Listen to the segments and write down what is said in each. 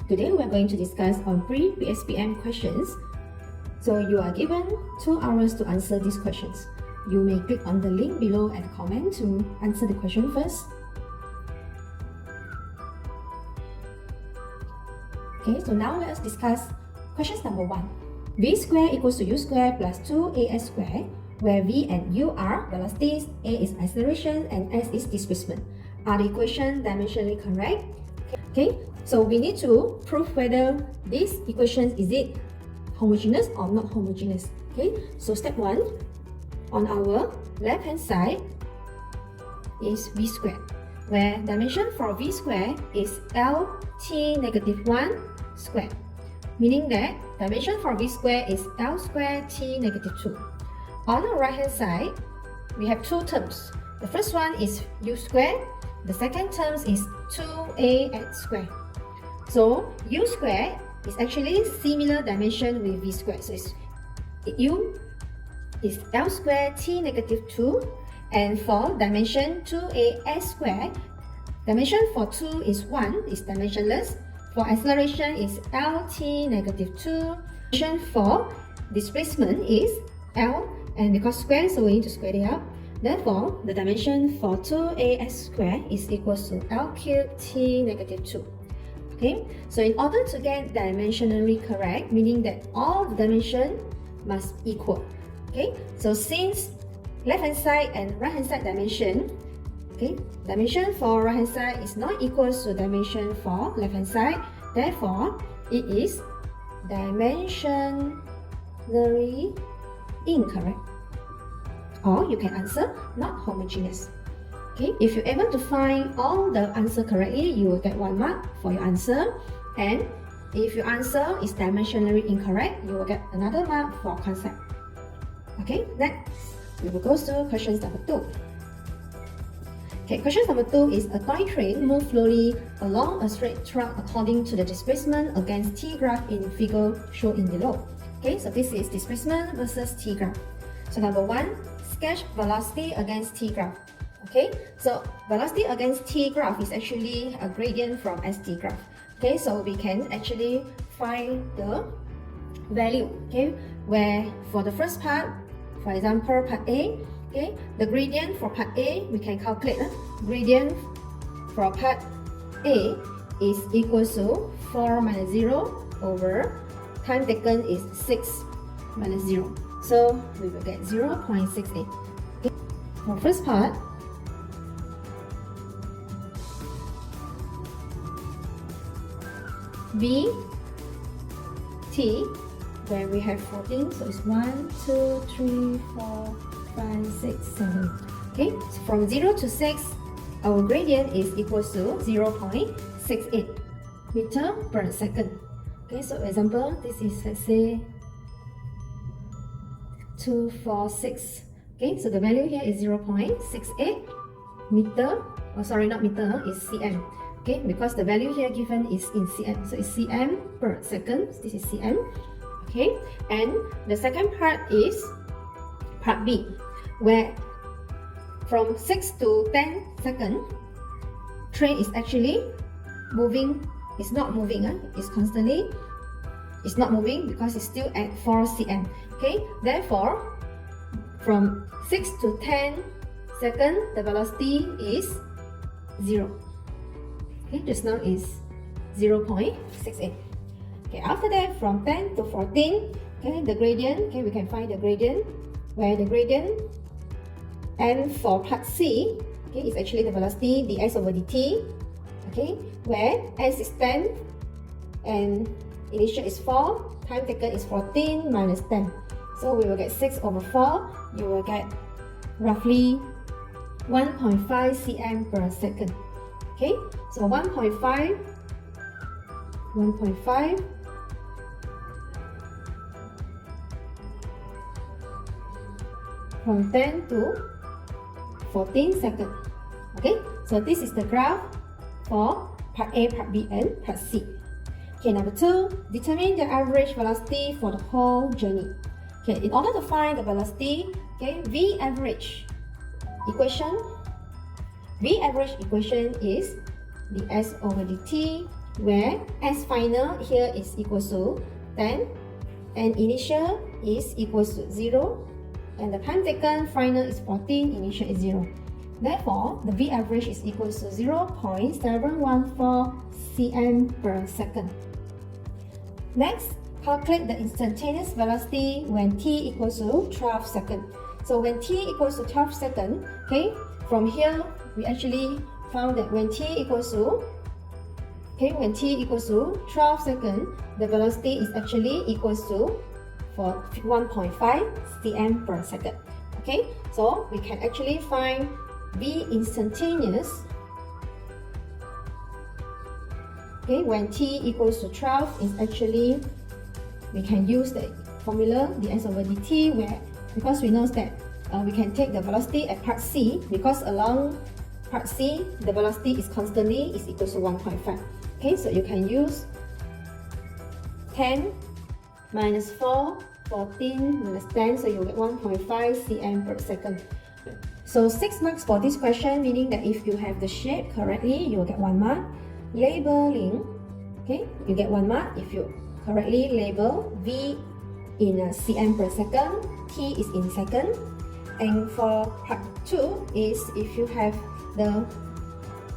Today we are going to discuss on PRE-PSPM questions. So you are given 2 hours to answer these questions. You may click on the link below and comment to answer the question first. Okay, so now let us discuss questions number 1. V square equals to U square plus 2AS square, where V and U are velocities, A is acceleration, and S is displacement. Are the equation dimensionally correct? Okay, so we need to prove whether this equation is it homogeneous or not homogeneous. Okay, so step 1, on our left hand side is V squared, where dimension for V square is LT-1 squared, meaning that dimension for V square is L squared T-2. On the right hand side, we have 2 terms. The first one is U squared, the second term is 2AX squared. So U squared is actually similar dimension with V squared. So U is L squared T-2, and for dimension 2AX squared, dimension for 2 is 1, is dimensionless. For acceleration is LT-2. Dimension for displacement is L, and because square, so we need to square it up. Therefore, the dimension for 2AX squared is equals to L cubed T-2. Okay, so in order to get dimensionally correct, meaning that all the dimension must equal. Okay, so since left hand side and right hand side dimension, okay, dimension for right hand side is not equals to dimension for left hand side, therefore it is dimensionally incorrect. Or you can answer not homogeneous. Okay, if you're able to find all the answer correctly, you will get 1 mark for your answer. And if your answer is dimensionally incorrect, you will get another mark for concept. Okay, next we will go to questions number 2. Okay, question number 2 is a toy train moves slowly along a straight track according to the displacement against T graph in figure shown in below. Okay, so this is displacement versus T graph. So number 1, sketch velocity against T graph. Okay, so velocity against T graph is actually a gradient from ST graph. Okay, so we can actually find the value. Okay, where for the first part, for example, part A, okay, the gradient for part A, we can calculate. Gradient for part A is equal to 4 minus 0 over time taken is 6 minus 0. So we will get 0.68. Okay. For first part, V T, where we have 14, so it's 1, 2, 3, 4, 5, 6, 7. Okay, so from 0 to 6, our gradient is equal to 0.68 meter per second. Okay, so example, this is, let's say, 246. Okay, so the value here is 0.68 meter, oh sorry, not meter, is cm. Okay, because the value here given is in cm, so it's cm per second. This is cm. Okay, and the second part is part B, where from 6 to 10 seconds, train is actually moving. It's not moving, it's constantly. It's not moving because it's still at 4 cm. Okay, therefore, from 6 to 10 seconds, the velocity is 0. Okay, just now is 0.68. Okay, after that, from 10 to 14, okay, the gradient, okay, we can find the gradient, where the gradient, and for part C, okay, is actually the velocity dx over dt, okay, where s is 10, and initial is 4, time taken is 14 minus 10. So we will get 6 over 4, you will get roughly 1.5 cm per second. Okay, so 1.5 from 10 to 14 seconds. Okay, so this is the graph for part A, part B, and part C. Okay, number 2, determine the average velocity for the whole journey. Okay, in order to find the velocity, okay, V average equation is the S over dt, where S final here is equals to 10, and initial is equals to 0, and the time taken final is 14, initial is 0. Therefore, the V average is equals to 0.714 cm per second. Next, calculate the instantaneous velocity when t equals to 12 seconds. So when t equals to 12 seconds, okay, from here we actually found that when t equals to 12 seconds, the velocity is actually equals to 1.5 cm per second. Okay, so we can actually find V instantaneous, okay, when t equals to 12 is actually, we can use the formula ds over dt, where because we know that we can take the velocity at part C, because along part C the velocity is constantly is equals to 1.5. Okay, so you can use 10 minus 4, 14 minus 10, so you get 1.5 cm per second. So 6 marks for this question, meaning that if you have the shape correctly, you will get 1 mark. Labeling, okay, you get 1 mark if you correctly label V in cm per second, T is in second. And for part 2 is if you have the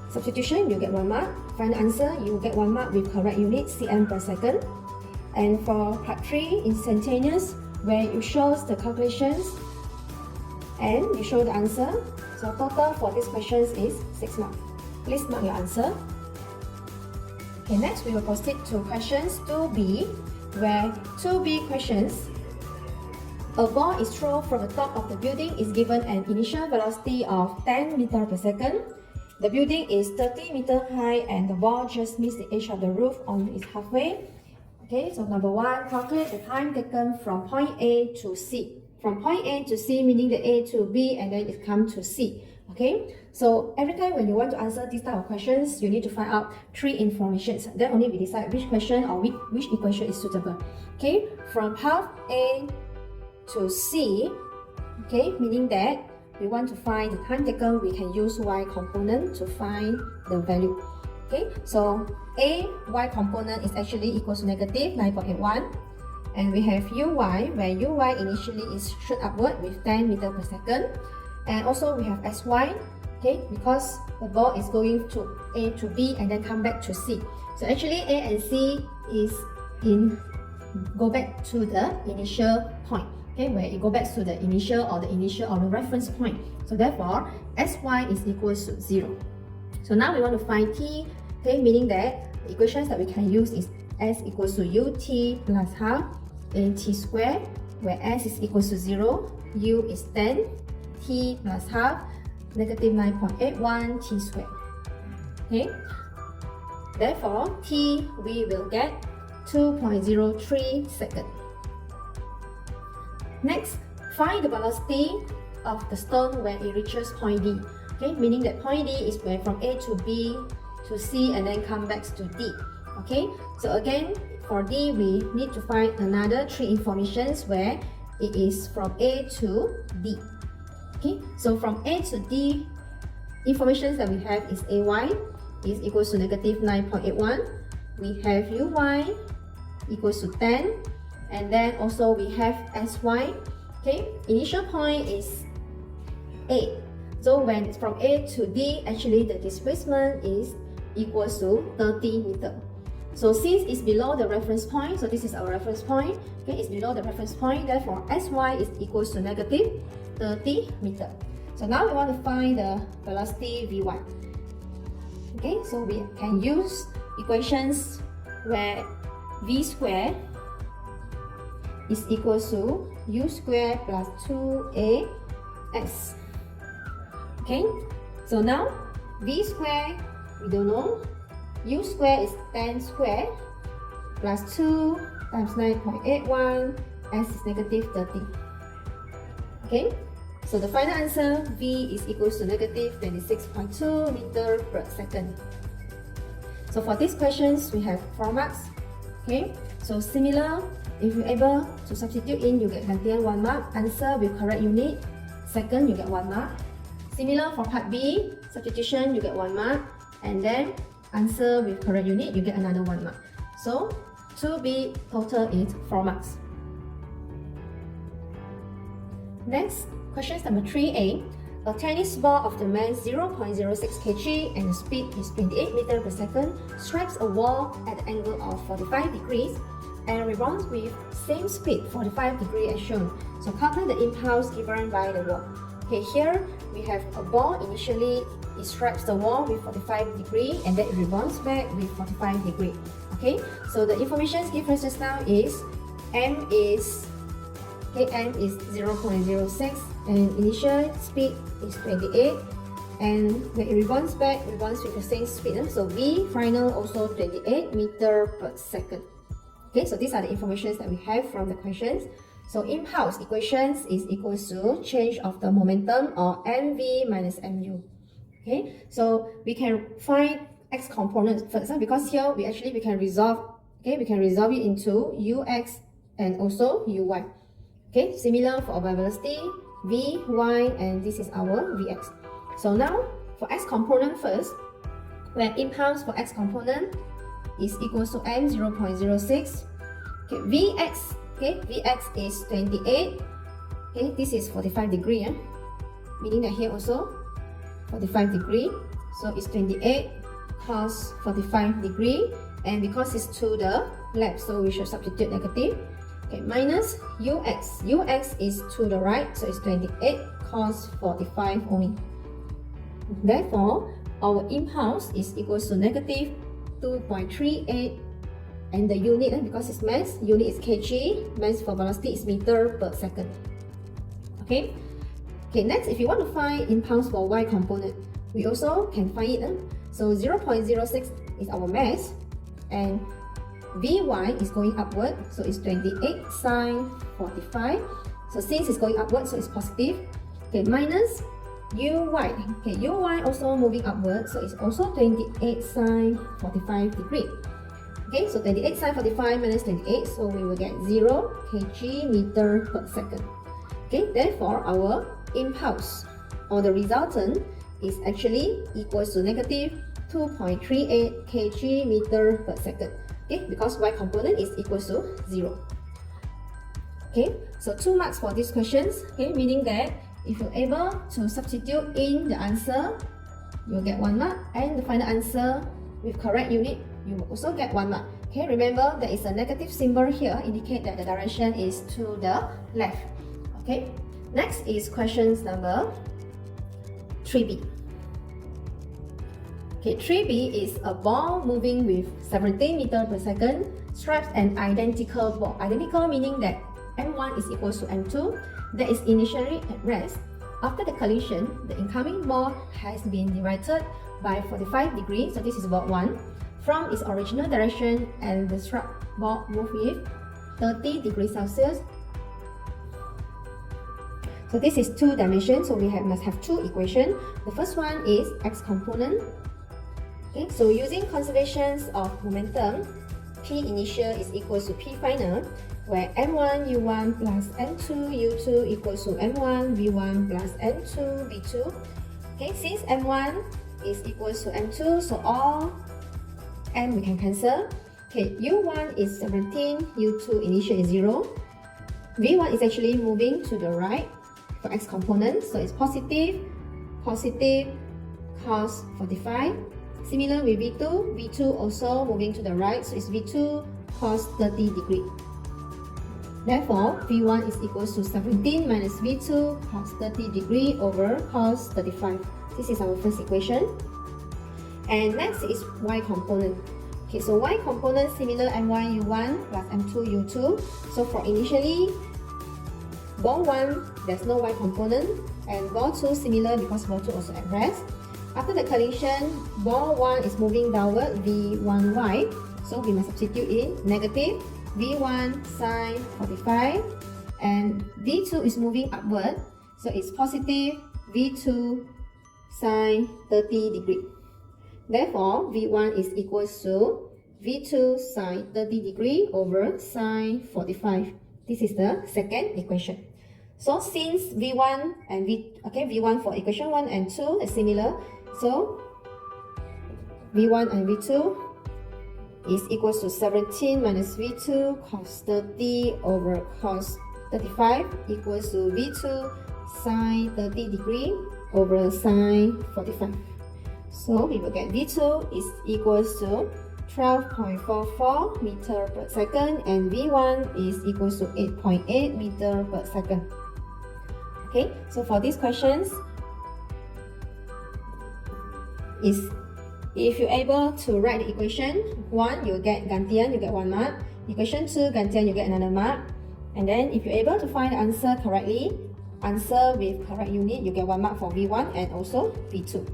substitution, you get 1 mark. Final answer, you get 1 mark with correct unit, cm per second. And for part 3, instantaneous, where you show the calculations and you show the answer. So total for these questions is 6 marks. Please mark your answer. Okay, next we will proceed to questions 2b, where 2b questions. A ball is thrown from the top of the building, is given an initial velocity of 10 meters per second. The building is 30 meters high and the ball just missed the edge of the roof on its halfway. Okay, so number 1, calculate the time taken from point A to C. From point A to C, meaning the A to B, and then it comes to C. Okay, so every time when you want to answer this type of questions, you need to find out 3 informations. Then only we decide which question or which equation is suitable. Okay, from half A to C, okay, meaning that we want to find the time taken, we can use y component to find the value. Okay, so A y component is actually equals to negative 9.81, and we have uy, where uy initially is shoot upward with 10 meters per second, and also we have sy, okay, because the ball is going to A to B and then come back to C. So actually A and C is go back to the initial point, okay, where it go back to the initial or the reference point. So therefore sy is equals to 0. So now we want to find t, okay, meaning that the equations that we can use is s equals to ut plus half at squared, where s is equals to 0, u is 10, t plus half, negative 9.81 t squared. Okay, therefore t we will get 2.03 seconds. Next, find the velocity of the stone when it reaches point D. Okay, meaning that point D is where from A to B to C and then come back to D. Okay, so again for D we need to find another 3 informations where it is from A to D. Okay, so from A to D, information that we have is AY is equals to negative 9.81. We have UY equals to 10, and then also we have SY. Okay, initial point is A. So when it's from A to D, actually the displacement is equals to 30 meters. So since it's below the reference point, so this is our reference point, okay, it's below the reference point, therefore SY is equals to negative 30 meters. So now we want to find the velocity V1. Okay, so we can use equations where V squared is equals to U squared plus 2AS. Okay, so now V squared, we don't know. U squared is 10 squared plus 2 times 9.81, S is negative 30. Okay, so the final answer V is equals to negative 26.2 meters per second. So for these questions, we have 4 marks. Okay, so similar, if you're able to substitute in, you get gantian 1 mark. Answer with correct unit, second, you get 1 mark. Similar for part B, substitution, you get 1 mark. And then answer with correct unit, you get another 1 mark. So 2B total is 4 marks. Next, questions number 3A. A tennis ball of the mass 0.06 kg and the speed is 28 meters per second strikes a wall at an angle of 45 degrees and rebounds with same speed 45 degrees as shown. So calculate the impulse given by the wall. Okay, here we have a ball. Initially, it strikes the wall with 45 degrees and then it rebounds back with 45 degrees. Okay, so the information given just now is m is 0.06 and initial speed is 28, and when it rebounds back, rebounds with the same speed. So V final also 28 meters per second. Okay, so these are the information that we have from the questions. So impulse equations is equals to change of the momentum, or mv minus mu. Okay, so we can find x components first, because here we can resolve. Okay, we can resolve it into ux and also uy. Okay, similar for our velocity, v, y, and this is our vx. So now for x component first, where impulse for x component is equals to m 0.06. Okay, vx, vx is 28. Okay, this is 45 degree, meaning that here also 45 degree. So it's 28 cos 45 degree, and because it's to the left, so we should substitute negative. Okay, minus ux. Ux is to the right, so it's 28 cos 45 only. Therefore, our impulse is equals to negative 2.38, and the unit, because it's mass, unit is kg, mass for velocity is meter per second. Okay. Okay, next, if you want to find impulse for y component, we also can find it. So 0.06 is our mass, and Vy is going upward, so it's 28 sine 45. So since it's going upward, so it's positive. Okay, minus Uy. Okay, Uy also moving upward, so it's also 28 sine 45 degree. Okay, so 28 sine 45 minus 28, so we will get 0 kg meter per second. Okay, therefore our impulse, or the resultant, is actually equals to negative 2.38 kg meter per second. Okay, because y component is equals to 0. Okay, so 2 marks for these questions. Okay, meaning that if you're able to substitute in the answer, you'll get 1 mark, and the final answer with correct unit, you will also get 1 mark. Okay, remember there is a negative symbol here, indicate that the direction is to the left. Okay, next is questions number 3B. Okay, 3B is a ball moving with 17 meters per second strikes an identical ball. Identical meaning that M1 is equals to M2 that is initially at rest. After the collision, the incoming ball has been directed by 45 degrees, so this is ball 1, from its original direction, and the struck ball move with 30 degrees Celsius. So this is 2 dimensions, so we must have 2 equations. The first one is x component. Okay, so using conservations of momentum, P initial is equals to P final, where M1 U1 plus M2 U2 equals to M1 V1 plus M2 V2. Okay, since M1 is equals to M2, so all M we can cancel. Okay, U1 is 17, U2 initial is 0. V1 is actually moving to the right for x component, so it's positive cos 45. Similar with V2, V2 also moving to the right, so it's V2 cos 30 degree. Therefore, V1 is equals to 17 minus V2 cos 30 degree over cos 35. This is our first equation. And next is y component. Okay, so y component similar M1 U1 plus M2 U2. So for initially, ball 1, there's no y component, and ball 2 similar because ball 2 also at rest. After the collision, ball 1 is moving downward, V1y, so we must substitute in negative V1 sine 45, and V2 is moving upward, so it's positive V2 sine 30 degree. Therefore, V1 is equals to V2 sine 30 degree over sine 45. This is the second equation. So since V1 and V1 for equation 1 and 2 is similar, so V1 and V2 is equals to 17 minus V2 cos 30 over cos 35 equals to V2 sine 30 degree over sine 45. So we will get V2 is equals to 12.44 meter per second and V1 is equals to 8.8 meter per second. Okay, so for these questions, is if you're able to write the equation 1, you get gantian, you get 1 mark. Equation 2, gantian, you get another mark. And then if you're able to find the answer correctly, answer with correct unit, you get 1 mark for V1 and also V2.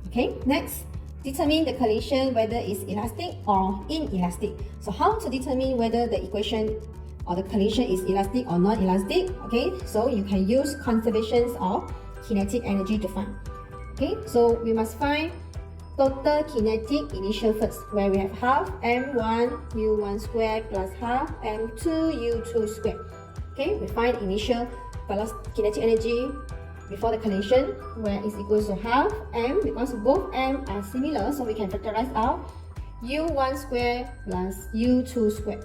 Okay, next, determine the collision whether it's elastic or inelastic. So how to determine whether the equation or the collision is elastic or non-elastic? Okay, so you can use conservations of kinetic energy to find. Okay, so we must find total kinetic initial first, where we have half m1 u1 square plus half m2 u2 square. Okay, we find initial kinetic energy before the collision, where is equals to half m, because both m are similar, so we can factorize out u1 square plus u2 square.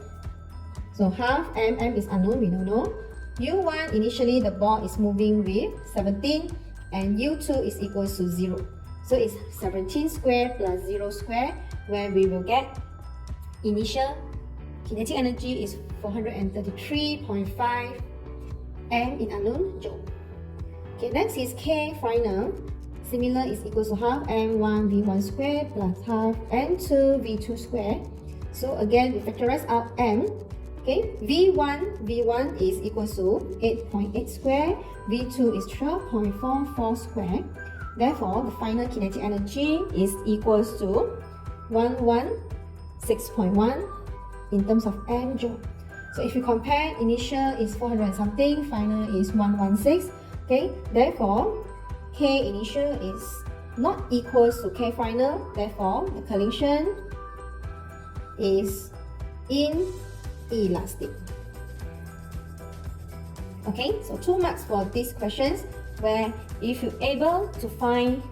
So half m is unknown, we don't know. u1 initially the ball is moving with 17 and u2 is equals to 0. So it's 17 square plus 0 square, where we will get initial kinetic energy is 433.5 m in unknown joule. Okay, next is K final. Similar is equals to half m1 v1 square plus half m2 v2 square. So again, we factorize out m. Okay, v1 is equals to 8.8 square, v2 is 12.44 square. Therefore, the final kinetic energy is equals to 116.1 in terms of m joule. So if you compare, initial is 400 and something, final is 116. Okay, therefore, K initial is not equals to K final. Therefore, the collision is inelastic. Okay, so 2 marks for these questions, where if you're able to find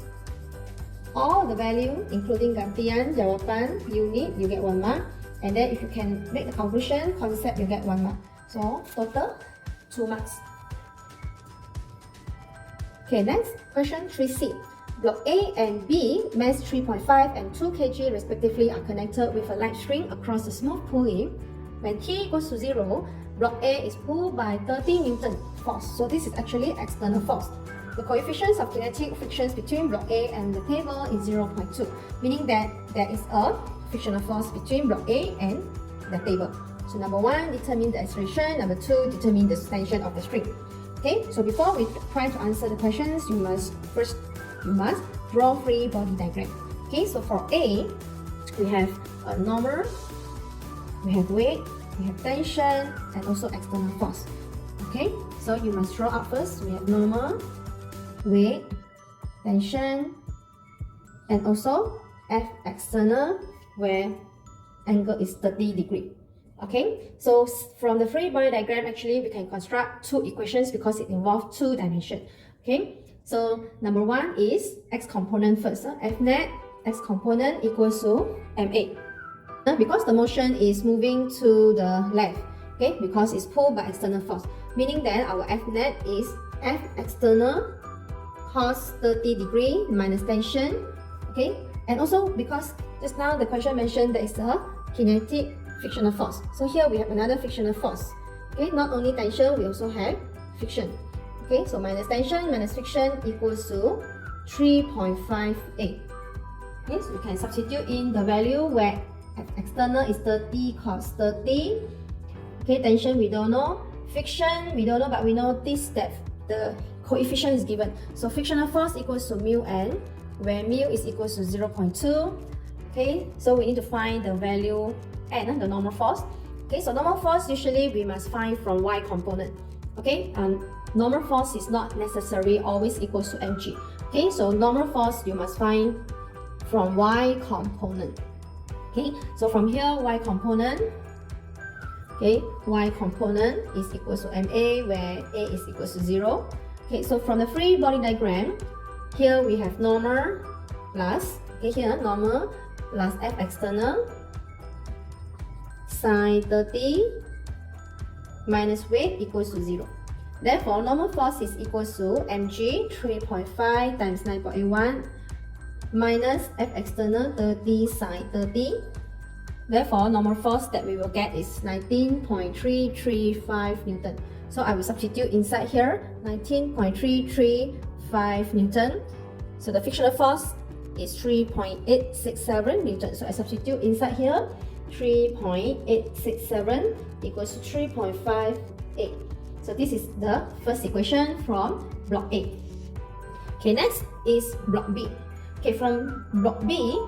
all the value, including gantian, jawaban, unit, you get 1 mark. And then if you can make the conclusion, concept, you get 1 mark. So total 2 marks. Okay, next, question 3C. Block A and B, mass 3.5 and 2 kg respectively, are connected with a light string across a smooth pulley. When T equals to 0, block A is pulled by 30 Newton force. So this is actually external force. The coefficients of kinetic frictions between block A and the table is 0.2, meaning that there is a frictional force between block A and the table. So number 1, determine the acceleration. Number 2, determine the tension of the string. Okay, so before we try to answer the questions, you must draw free body diagram. Okay, so for A, we have a normal, we have weight, we have tension, and also external force. Okay, so you must draw up first. We have normal, weight, tension, and also F external, where angle is 30 degree. Okay, so from the free body diagram, actually we can construct 2 equations because it involves 2 dimensions. Okay, so number 1 is x component first. F net x component equals to ma. Because the motion is moving to the left, okay, because it's pulled by external force, meaning that our F net is F external cos 30 degree minus tension. Okay, and also because just now the question mentioned there is a kinetic frictional force. So here we have another frictional force. Okay, not only tension, we also have friction. Okay, so minus tension minus friction equals to 3.58. Okay, so we can substitute in the value where F external is 30 cos 30. Okay, tension we don't know, friction we don't know, but we notice that the coefficient is given. So frictional force equals to mu n, where mu is equals to 0.2. Okay, so we need to find the value n, the normal force. Okay, so normal force usually we must find from y component. Okay, and normal force is not necessarily always equals to mg. Okay, so normal force you must find from y component. Okay, so from here y component, okay, y component is equal to ma, where a is equal to 0. Okay, so from the free body diagram, here we have normal plus, okay, here normal plus F external sine 30 minus weight equals to 0. Therefore, normal force is equal to mg 3.5 times 9.81 minus F external 30 sine 30. Therefore, normal force that we will get is 19.335 Newton. So I will substitute inside here 19.335 Newton. So the frictional force is 3.867 Newton. So I substitute inside here 3.867 equals to 3.58. So this is the first equation from block A. Okay, next is block B. Okay, from block B,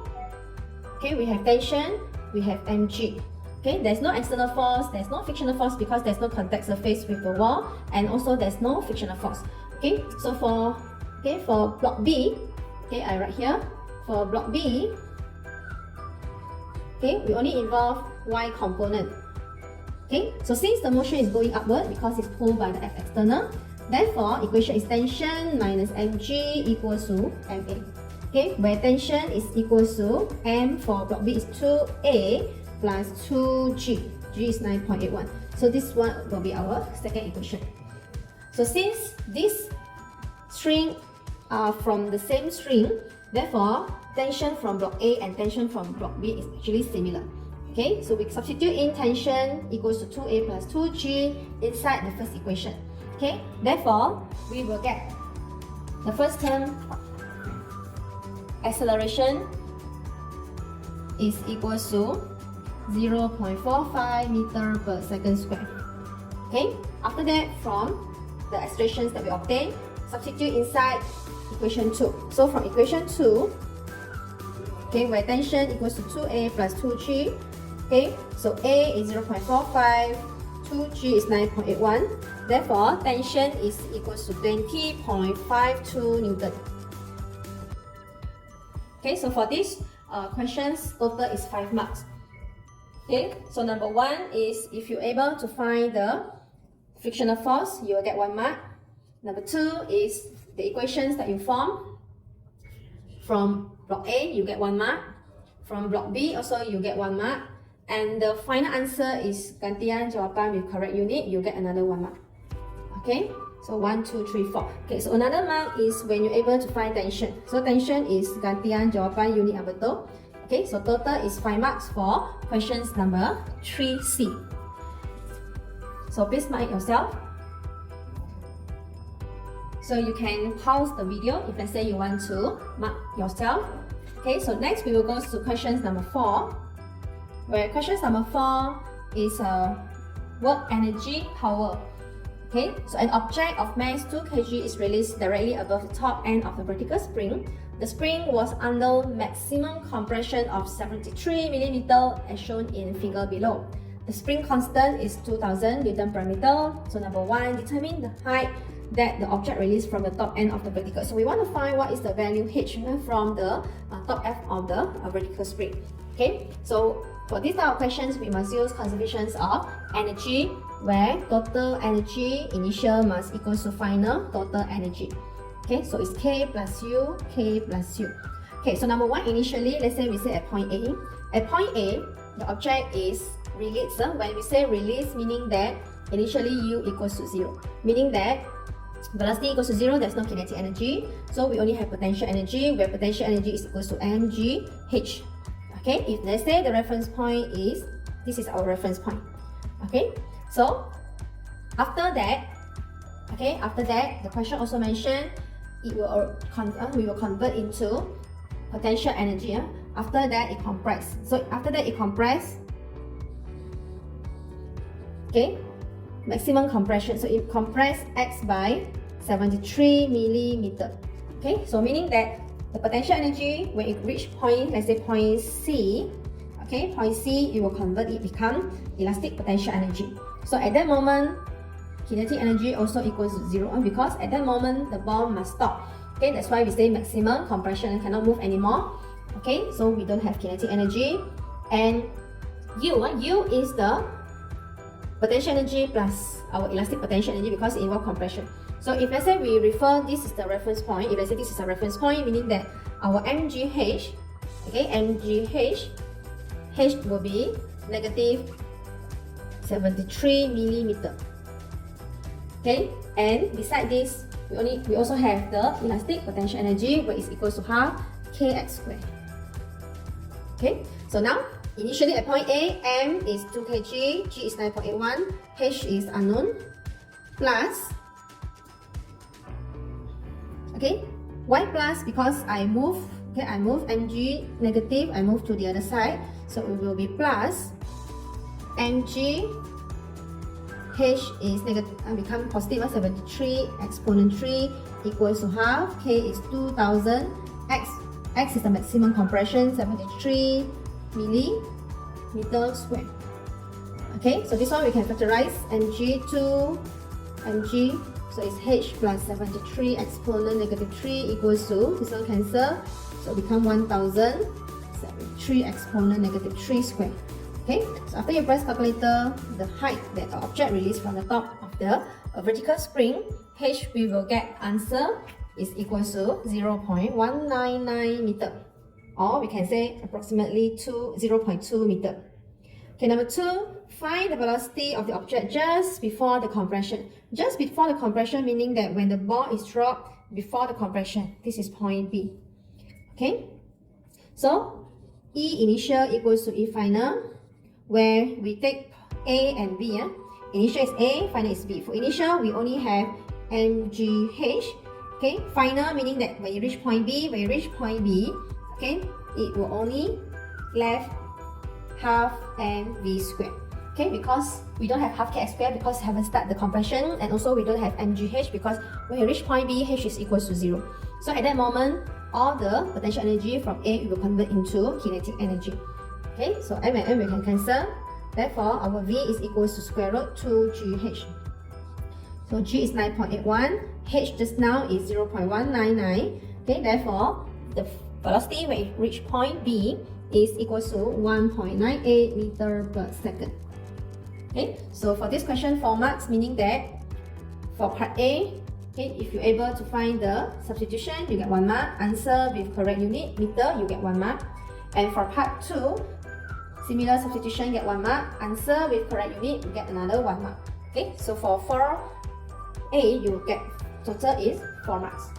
okay, we have tension, we have mg. Okay, there's no external force, there's no frictional force because there's no contact surface with the wall, and also there's no frictional force. Okay, so for block B, okay, I write here, for block B, okay, we only involve y component. Okay, so since the motion is going upward because it's pulled by the F external, therefore equation is tension minus mg equals to ma. Okay, where tension is equals to m for block B is 2a plus 2g. G is 9.81. So this one will be our second equation. So since these strings are from the same string, therefore tension from block A and tension from block B is actually similar. Okay, so we substitute in tension equals to 2a plus 2g inside the first equation. Okay, therefore we will get the first term, acceleration is equals to 0.45 meter per second square. Okay, after that, from the expressions that we obtain, substitute inside equation 2. So from equation 2, okay, where tension equals to 2a plus 2g, okay, so a is 0.45, 2g is 9.81, therefore tension is equals to 20.52 Newton. Okay, so for these questions, total is 5 marks. Okay, so number 1 is if you're able to find the frictional force, you will get 1 mark. Number 2 is the equations that you form. From block A, you get 1 mark. From block B, also you get 1 mark. And the final answer is gantian jawapan with correct unit, you get another 1 mark. Okay, so 1, 2, 3, 4. Okay, so another mark is when you're able to find tension. So tension is gantian jawapan unit yang betul. Okay, so total is 5 marks for questions number 3C. So please mark it yourself. So you can pause the video if let's say you want to mark yourself. Okay, so next we will go to questions number 4, where questions number 4 is work energy power. Okay, so an object of mass 2 kg is released directly above the top end of the vertical spring. The spring was under maximum compression of 73 mm as shown in figure below. The spring constant is 2000 Newton per meter. So number 1, determine the height that the object released from the top end of the vertical. So we want to find what is the value h from the top F of the vertical spring. Okay, so for these type of questions, we must use conservations of energy, where total energy initial must equal to final total energy. Okay, so it's K plus U, K plus U. Okay, so number 1, initially, let's say we say at point A. At point A, the object is released. When we say release, meaning that initially U equals to 0. Meaning that velocity equals to 0, there's no kinetic energy. So we only have potential energy, where potential energy is equals to mgh. Okay, if let's say the reference point is, this is our reference point. Okay, so after that, the question also mentioned we will convert into potential energy. After that, it compress. So after that, it compress. Okay, maximum compression. So it compress x by 73 millimeter. Okay, so meaning that the potential energy when it reach point, let's say point C. Okay, point C, it will convert it become elastic potential energy. So at that moment, kinetic energy also equals to 0 because at that moment the ball must stop. Okay, that's why we say maximum compression, cannot move anymore. Okay, so we don't have kinetic energy. And U is the potential energy plus our elastic potential energy because it involves compression. So if let's say we refer this is the reference point, if let's say this is a reference point, meaning that our MGH, okay, H will be negative 73 millimeter. Okay, and beside this, we also have the elastic potential energy, where is equals to half kx squared. Okay, so now initially at point A, M is 2 kg, G is 9.81, H is unknown, plus, okay, Y plus because I move Mg negative, I move to the other side, so it will be plus Mg, H is negative, become positive, 73 exponent 3 equals to half, K is 2000, X is the maximum compression, 73 millimeter squared. Okay, so this one we can factorize Mg to Mg, so it's H plus 73 exponent negative 3 equals to, this one cancel, so it become 1073 exponent negative 3 squared. Okay, so after you press calculator, the height that the object released from the top of the vertical spring, H we will get answer is equal to 0.199 meter, or we can say approximately 0.2 meter. Okay, number 2, find the velocity of the object just before the compression. Just before the compression meaning that when the ball is dropped before the compression, this is point B. Okay, so E initial equals to E final, where we take A and B. Initial is A, final is B. For initial, we only have MGH. Okay, final meaning that when you reach point B, okay, it will only left half mv squared. Okay, because we don't have half kx squared because we haven't started the compression, and also we don't have mgh because when you reach point B, h is equals to 0. So at that moment, all the potential energy from A will convert into kinetic energy. Okay, so m and m we can cancel. Therefore, our v is equals to square root 2gh. So g is 9.81, h just now is 0.199. Okay, therefore, the velocity when it reach point B is equals to 1.98 meter per second. Okay, so for this question, 4 marks, meaning that for part A, okay, if you're able to find the substitution, you get 1 mark. Answer with correct unit, meter, you get 1 mark. And for part 2, similar substitution, get 1 mark. Answer with correct unit, you get another 1 mark. Okay, so for 4A, you get total is 4 marks.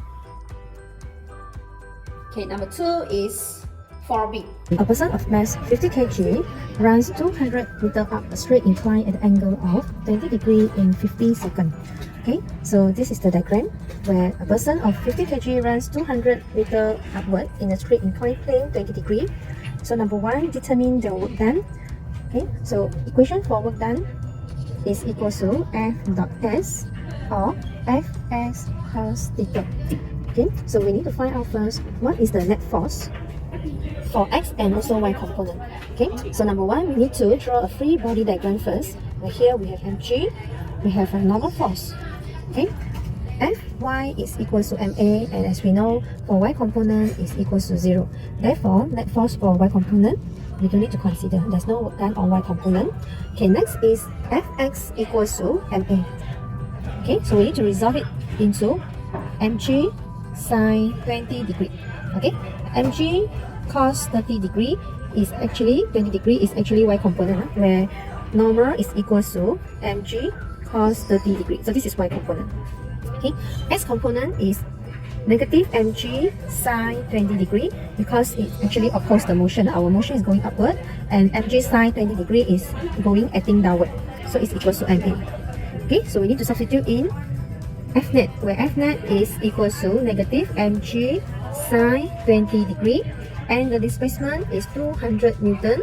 Okay, number 2 is 4B. A person of mass 50 kg runs 200 meters up a straight incline at an angle of 20 degrees in 50 seconds. Okay, so this is the diagram where a person of 50 kg runs 200 meters upward in a straight incline plane 20 degrees. So number 1, determine the work done. Okay, so equation for work done is equal to F dot S or Fs cos theta. Okay, so we need to find out first what is the net force for X and also Y component. Okay, so number 1, we need to draw a free body diagram first. Here we have mg, we have a normal force. Okay, Fy is equals to ma, and as we know, for Y component is equals to 0. Therefore, net force for Y component, we don't need to consider. There's no work done on Y component. Okay, next is Fx equals to ma. Okay, so we need to resolve it into mg sine 20 degree. Okay, mg cos 30 degree is actually 20 degree is actually Y component, where normal is equals to mg cos 30 degree. So this is Y component. Okay, X component is negative mg sine 20 degree because it actually opposes the motion. Our motion is going upward, and mg sine 20 degree is acting downward. So it's equals to ma. Okay, so we need to substitute in Fnet, where Fnet is equals to negative mg sine 20 degree, and the displacement is 200 Newton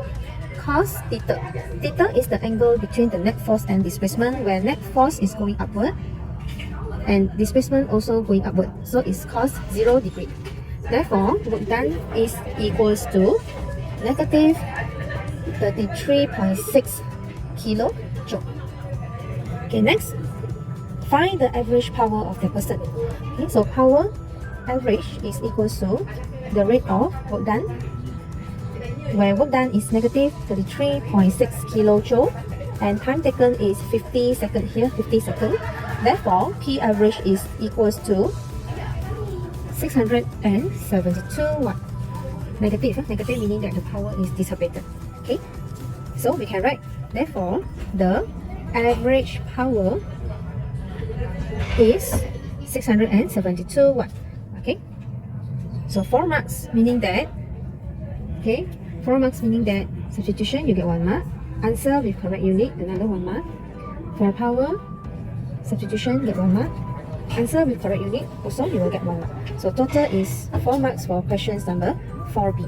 cos theta. Theta is the angle between the net force and displacement, where net force is going upward and displacement also going upward. So it's cos 0 degree. Therefore, work done is equals to negative 33.6 kilojoule. Okay, next, find the average power of the person. Okay, so power average is equals to the rate of work done where work done is negative 33.6 kilojoule and time taken is 50 seconds here, 50 seconds. Therefore, P average is equals to 672 watt. Negative meaning that the power is dissipated. Okay, so we can write, therefore, the average power is 672 watt. Okay, so 4 marks meaning that, okay, 4 marks meaning that substitution you get 1 mark, answer with correct unit another 1 mark, for power substitution get 1 mark, answer with correct unit also you will get 1 mark. So total is 4 marks for questions number 4B.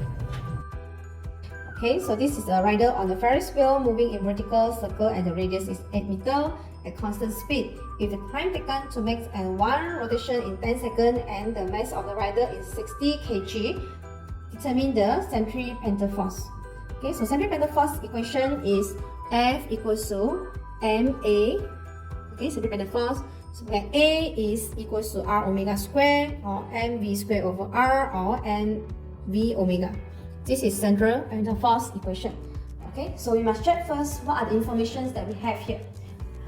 Okay, so this is a rider on the Ferris wheel moving in vertical circle and the radius is 8 meters at constant speed. If the time taken to make one rotation in 10 seconds and the mass of the rider is 60 kg, determine the centripetal force. Okay, so centripetal force equation is F equals to MA. Okay, centripetal force, so where A is equals to R omega square or MV square over R or MV omega. This is centripetal force equation. Okay, so we must check first what are the informations that we have here.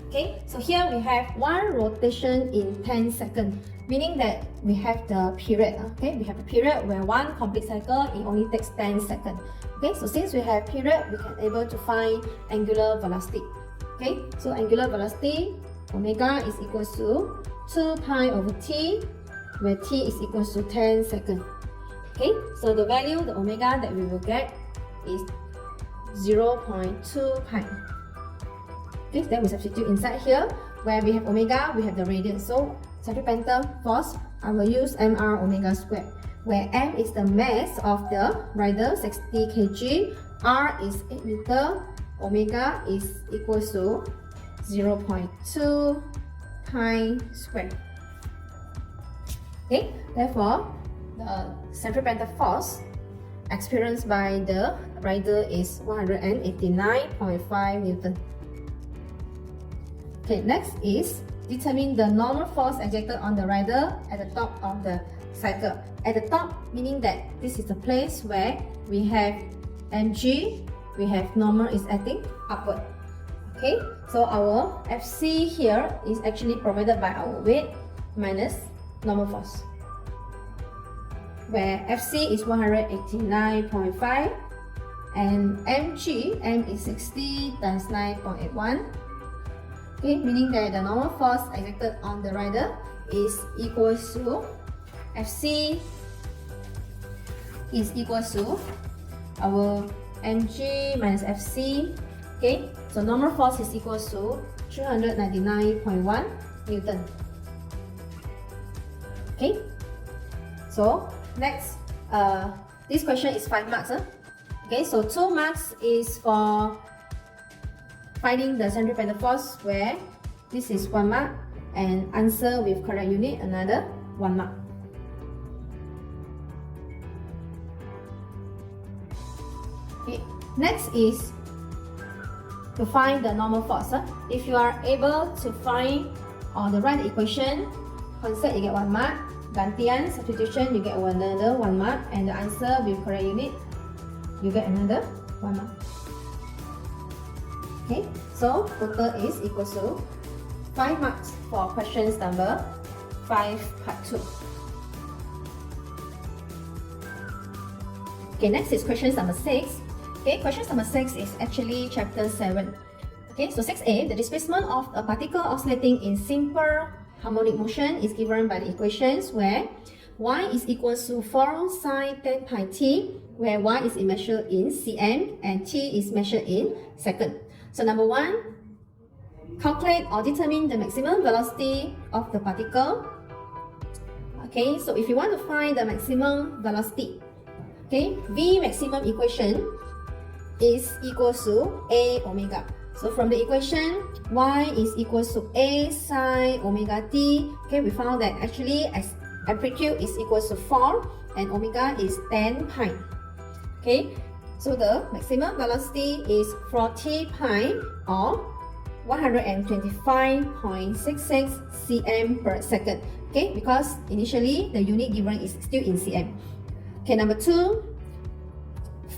Okay, so here we have one rotation in 10 seconds, meaning that we have the period. Okay, we have a period where one complete cycle it only takes 10 seconds. Okay, so since we have period, we can able to find angular velocity. Okay, so angular velocity omega is equals to 2 pi over t, where t is equals to 10 seconds. Okay, so the value, the omega that we will get is 0.2 pi. Okay, then we substitute inside here, where we have omega, we have the radius. So centripetal force, I will use mr omega square, where m is the mass of the rider, 60 kg, r is 8 meter, omega is equals to 0.2 pi square. Okay, therefore, the centripetal force experienced by the rider is 189.5 Newton. Okay, next is determine the normal force exerted on the rider at the top of the cycle. At the top, meaning that this is the place where we have mg, we have normal is acting upward. Okay, so our FC here is actually provided by our weight minus normal force, where FC is 189.5 and mg, m is 60 times 9.81. Okay, meaning that the normal force exerted on the rider is equals to FC is equals to our mg minus FC. Okay, so normal force is equals to 399.1 Newton. Okay, so next, this question is 5 marks. Okay, so 2 marks is for finding the centripetal force, where this is 1 mark, and answer with correct unit another 1 mark. Okay, next is to find the normal force. If you are able to find or the right equation, concept you get 1 mark, gantian substitution you get another 1 mark, and the answer with correct unit you get another 1 mark. Okay, so total is equals to 5 marks for questions number 5 part 2. Okay, next is questions number 6. Okay, questions number 6 is actually chapter 7. Okay, so 6a, the displacement of a particle oscillating in simple harmonic motion is given by the equations where y is equals to 4 sine 10 pi t, where y is measured in cm and t is measured in second. So number 1, calculate or determine the maximum velocity of the particle. Okay, so if you want to find the maximum velocity, okay, V maximum equation is equals to A omega. So from the equation, y is equals to A sine omega t. Okay, we found that actually as amplitude is equals to 4 and omega is 10 pi. Okay, so the maximum velocity is 40 pi or 125.66 cm per second. Okay, because initially the unit given is still in cm. Okay, number 2,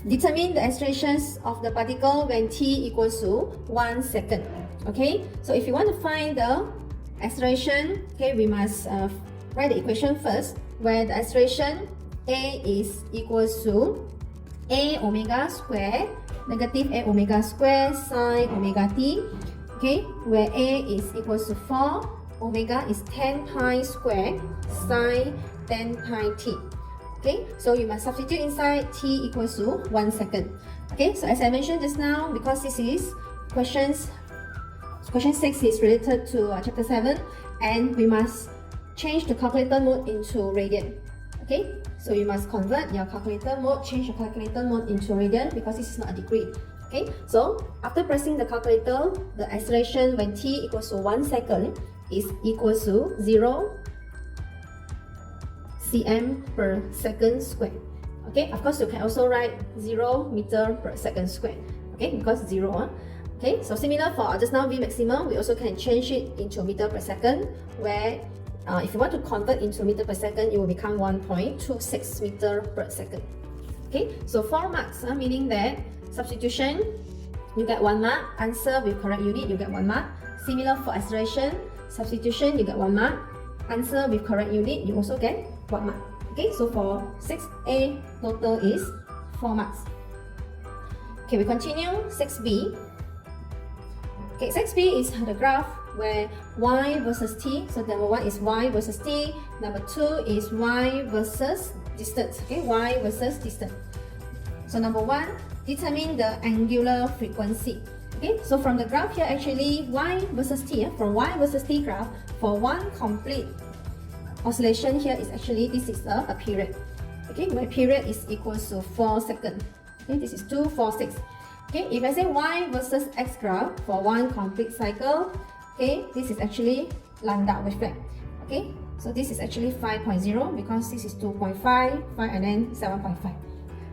determine the accelerations of the particle when t equals to 1 second. Okay, so if you want to find the acceleration, okay, we must write the equation first, where the acceleration a is equals to a omega square negative a omega square sine omega t, okay, where a is equals to 4, omega is 10 pi square sine 10 pi t. Okay, so you must substitute inside t equals to 1 second. Okay, so as I mentioned just now, because this is question 6 is related to chapter 7, and we must change the calculator mode into radian. Okay, so you must convert your calculator mode, change your calculator mode into radian, because this is not a degree. Okay, so after pressing the calculator, the acceleration when t equals to 1 second is equals to 0 cm per second square. Okay, of course you can also write 0 meter per second square. Okay, because 0. Okay, so similar for just now V maximum, we also can change it into meter per second, where if you want to convert into meter per second, it will become 1.26 meter per second. Okay, so 4 marks, meaning that substitution, you get 1 mark, answer with correct unit, you get 1 mark. Similar for acceleration, substitution, you get 1 mark, answer with correct unit, you also get 1 mark. Okay, so for 6A, total is 4 marks. Okay, we continue. 6B. Okay, 6B is the graph where y versus t. So number 1 is y versus t. Number 2 is y versus distance. Okay, y versus distance. So number 1, determine the angular frequency. Okay, so from the graph here, actually y versus t, from y versus t graph, for one complete oscillation here is actually, this is a period. Okay, where period is equals to 4 seconds. Okay, this is 2, 4, 6. Okay, if I say y versus x graph for one complete cycle, okay, this is actually lambda wavelength. Okay, so this is actually 5.0 because this is 2.5, 5, and then 7.5.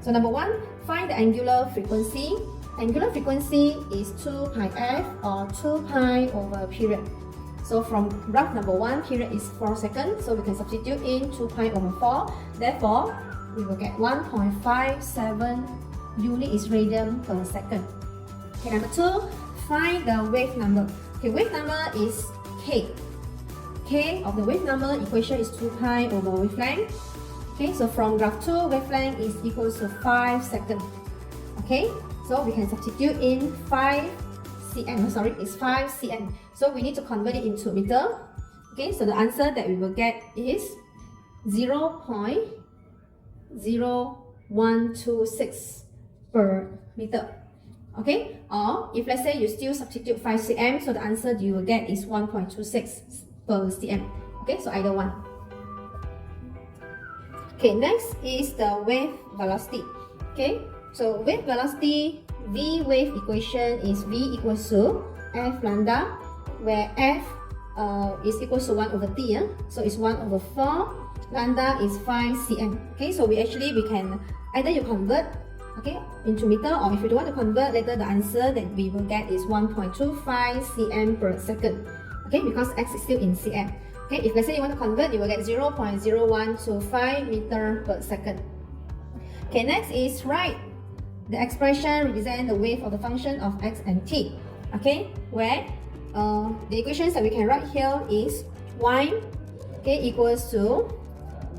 So number 1, find the angular frequency. Angular frequency is 2 pi f or 2 pi over period. So from graph number 1, period is 4 seconds, so we can substitute in 2 pi over 4. Therefore, we will get 1.57 unit is radian per second. Okay, number 2, find the wave number. Okay, wave number is k. K of the wave number equation is 2 pi over wavelength. Okay, so from graph 2, wavelength is equals to 5 seconds. Okay, so we can substitute in 5 cm, sorry, it's 5 cm. So we need to convert it into meter. Okay, so the answer that we will get is 0.0126 per meter. Okay, or if let's say you still substitute 5 cm, so the answer you will get is 1.26 per cm. Okay, so either one. Okay, next is the wave velocity. Okay, so wave velocity, V wave equation is V equals to F lambda, where F is equals to 1 over T. So it's 1 over 4. Lambda is 5 cm. Okay, so we can either you convert, okay, into meter, or if you don't want to convert, later the answer that we will get is 1.25 cm per second. Okay, because x is still in cm. Okay, if let's say you want to convert, you will get 0.0125 meter per second. Okay, next is write the expression represent the wave of the function of x and t. Okay, where the equations that we can write here is y, okay, equals to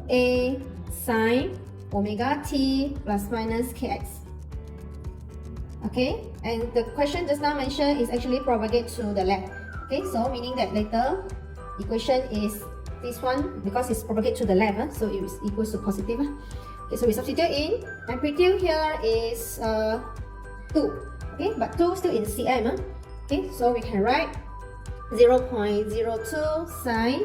a sine omega t plus minus kx. Okay, and the question just now mentioned is actually propagate to the left. Okay, so meaning that later equation is this one, because it's propagate to the left, so it is equals to positive. Okay, so we substitute in. Amplitude here is 2. Okay, but 2 still in cm. Okay, so we can write 0.02 sine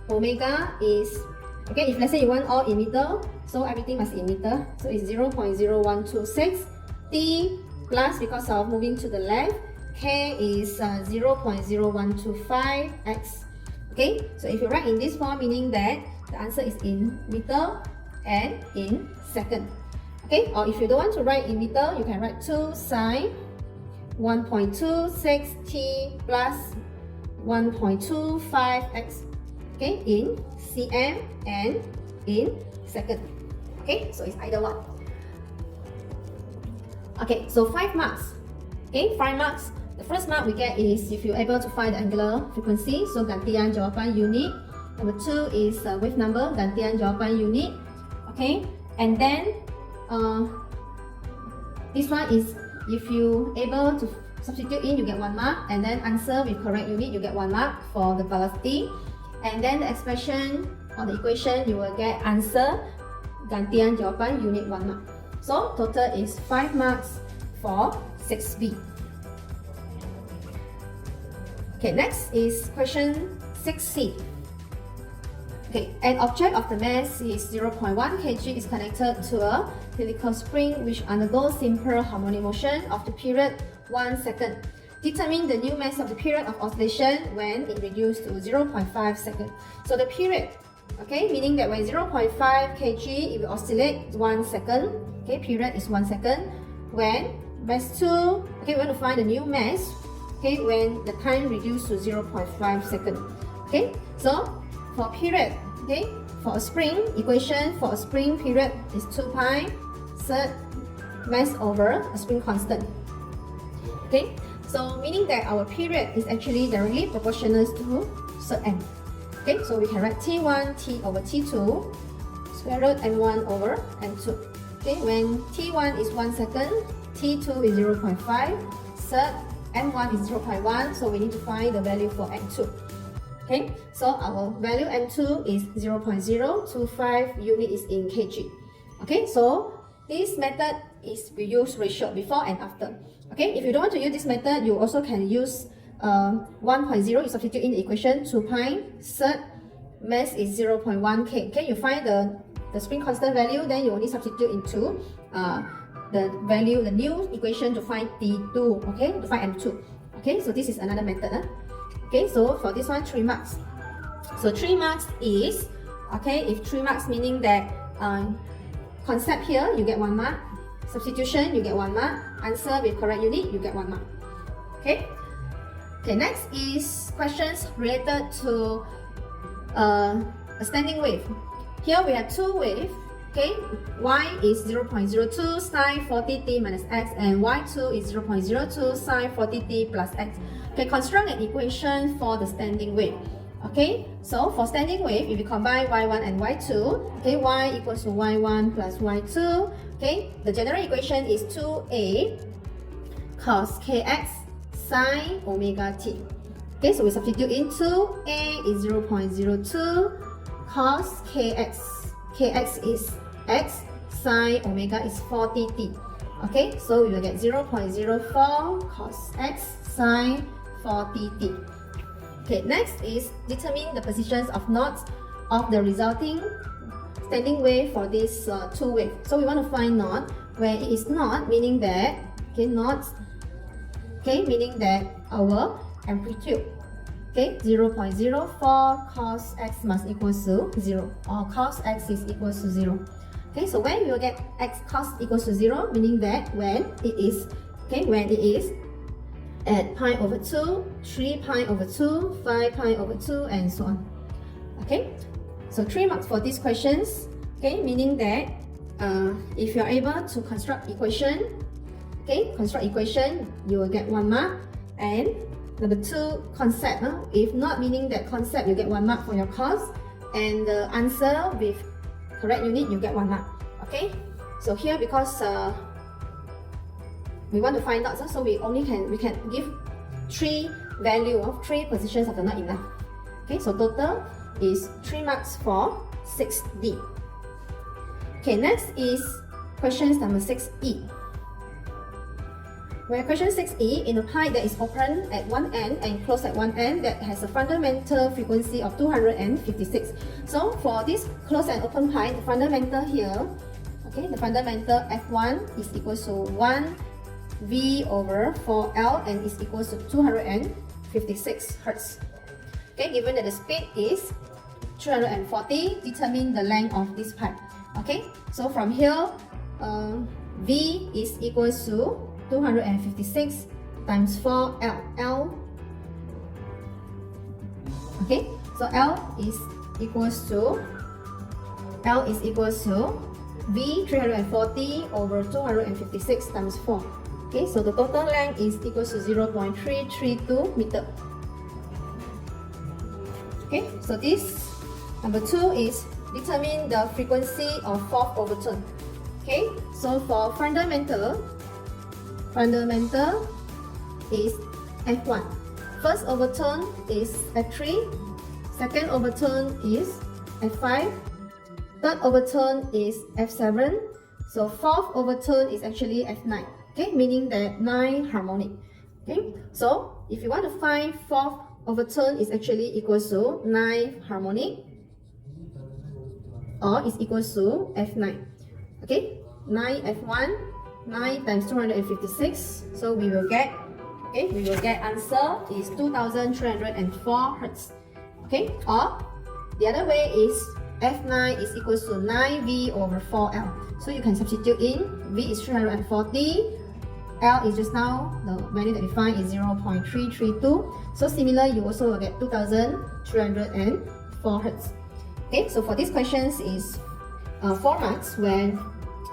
omega is, okay, if let's say you want all in meter, so everything must in meter, so it's 0.0126. T plus, because of moving to the left, k is 0.0125 x. Okay, so if you write in this form, meaning that the answer is in meter and in second. Okay, or if you don't want to write in meter, you can write 2 sine 1.26 t plus 1.25x. Okay, in cm and in second. Okay, so it's either one. Okay, so 5 marks. Okay, 5 marks. The first mark we get is if you're able to find the angular frequency, so gantian jawapan unit. Number 2 is wave number, gantian jawapan unit. Okay, and then this one is if you able to substitute in, you get 1 mark, and then answer with correct unit, you get 1 mark for the velocity. And then the expression or the equation, you will get answer gantian jawapan unit 1 mark. So total is 5 marks for 6B. Okay, next is question 6C. Okay, an object of the mass is 0.1 kg is connected to a helical spring which undergoes simple harmonic motion of the period 1 second. Determine the new mass of the period of oscillation when it reduced to 0.5 second. So the period, okay, meaning that when 0.5 kg, it will oscillate 1 second. Okay, period is 1 second. When mass 2, okay, we want to find the new mass. Okay, when the time reduced to 0.5 second. Okay, so for period, okay, for a spring, equation for a spring period is 2 pi Z mass over a spring constant. Okay, so meaning that our period is actually directly proportional to Z(n). Okay, so we can write T1 T over T2 square root N1 over N2. Okay, when T1 is 1 second, T2 is 0.5, Z N1 is 0.1, so we need to find the value for N2. Okay, so our value N2 is 0.025 unit is in kg. Okay, so this method is we use ratio before and after. Okay, if you don't want to use this method, you also can use 1.0, you substitute in the equation 2 pi, Z mass is 0.1 k. Okay, you find the spring constant value, then you only substitute into the value, the new equation to find T2, okay, to find M2. Okay, so this is another method. Okay, so for this one, 3 marks. So 3 marks is, okay, if 3 marks meaning that concept here, you get 1 mark, substitution, you get 1 mark, answer with correct unit, you get 1 mark. Okay, okay, next is questions related to a standing wave. Here we have 2 waves. Okay, y is 0.02 sine 40t minus x and y2 is 0.02 sine 40t plus x. Okay, construct an equation for the standing wave. Okay, so for standing wave, if you combine y1 and y2, okay, y equals to y1 plus y2. Okay, the general equation is 2a cos kx sine omega t. Okay, so we substitute in 2a is 0.02 cos kx. Kx is x, sine omega is 40t. Okay, so we will get 0.04 cos x sine 40t. Okay, next is determine the positions of knots of the resulting standing wave for this 2 wave. So we want to find knot where it is not, meaning that, okay, knots, okay, meaning that our amplitude, okay, 0.04 cos x must equal to 0, or cos x is equal to 0. Okay, so when we will get x cos equals to 0, meaning that when it is, okay, when it is at pi over 2, 3 pi over 2, 5 pi over 2, and so on. Okay, so 3 marks for these questions. Okay, meaning that if you are able to construct equation, okay, construct equation, you will get 1 mark. And number 2, concept. If not, meaning that concept, you get 1 mark for your course. And the answer with correct unit, you get 1 mark. Okay, so here because we want to find knots, so we can give 3 value of 3 positions of the knot enough. Okay, so total is 3 marks for 6D. Okay, next is questions number 6E. Where question 6E, in a pipe that is open at one end and closed at one end that has a fundamental frequency of 256. So for this closed and open pipe, the fundamental here, okay, the fundamental F1 is equal to 1 V over 4L and is equal to 256 Hertz. Okay, given that the speed is 340, determine the length of this pipe. Okay, so from here, V is equal to 256 times 4L. L. Okay, so L is equals to V 340 over 256 times 4. Okay, so the total length is equals to 0.332 meter. Okay, so this number 2 is determine the frequency of fourth overturn. Okay, so for fundamental is F1. First overturn is F3. Second overturn is F5. Third overturn is F7. So fourth overturn is actually F9. Okay, meaning that 9 harmonic. Okay, so if you want to find fourth overturn is actually equals to 9 harmonic, or is equals to F9. Okay, 9 F1, 9 times 256. So we will get answer is 2304 Hertz. Okay, or the other way is F9 is equals to 9V over 4L. So you can substitute in, V is 340, L is just now, the value that we find is 0.332. So similar, you also will get 2304 Hertz. Okay, so for these questions is 4 marks when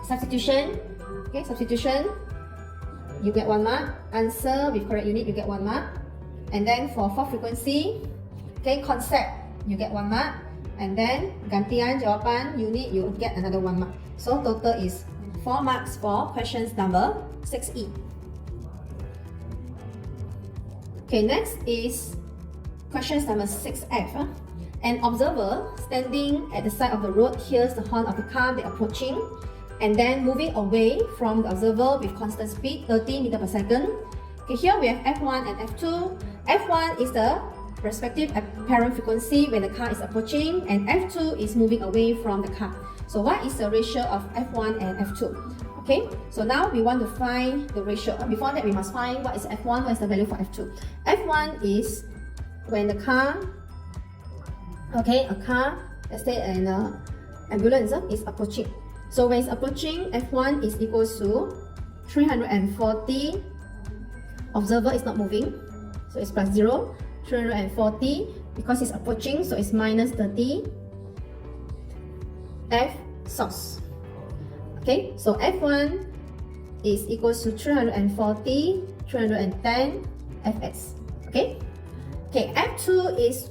substitution, you get 1 mark, answer with correct unit, you get 1 mark, and then for fourth frequency, okay, concept, you get 1 mark, and then gantian jawapan unit, you get another 1 mark. So total is 4 marks for questions number 6E. Okay, next is questions number 6F. An observer standing at the side of the road hears the horn of the car they're approaching and then moving away from the observer with constant speed, 30 meters per second. Okay, here we have F1 and F2. F1 is the respective apparent frequency when the car is approaching, and F2 is moving away from the car. So what is the ratio of F1 and F2? Okay, so now we want to find the ratio. Before that, we must find what is F1, what is the value for F2. F1 is when the car, okay, a car, let's say an ambulance is approaching. So when it's approaching, F1 is equals to 340. Observer is not moving, so it's plus 0. 340 because it's approaching, so it's minus 30. F source. Okay, so F1 is equals to 340, 310 Fs. Okay, F2 is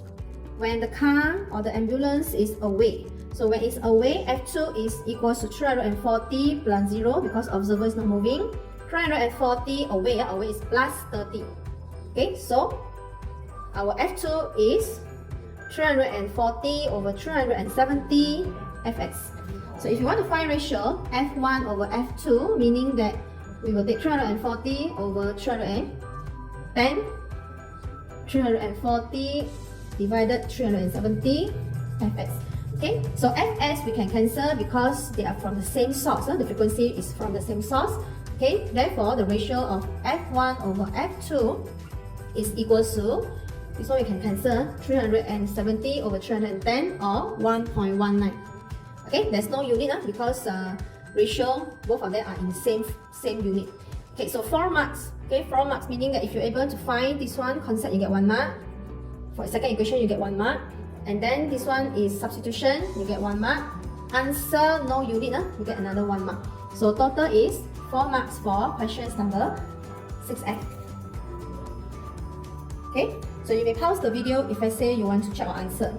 when the car or the ambulance is away. So when it's away, F2 is equals to 340 plus 0 because observer is not moving. 340 away is plus 30. Okay, so our F2 is 340 over 370 Fs. So if you want to find ratio F1 over F2, meaning that we will take 340 over 310, 340 divided 370 Fs. Okay, so Fs we can cancel because they are from the same source. The frequency is from the same source. Okay, therefore the ratio of F1 over F2 is equals to, this one we can cancel, 370 over 310 or 1.19. Okay, there's no unit because ratio, both of them are in the same unit. Okay, so 4 marks. Okay, 4 marks meaning that if you're able to find this one concept, you get 1 mark. For second equation, you get 1 mark. And then this one is substitution, you get 1 mark. Answer, no unit, you get another 1 mark. So total is 4 marks for questions number 6F. Okay, so you may pause the video if I say you want to check our answer.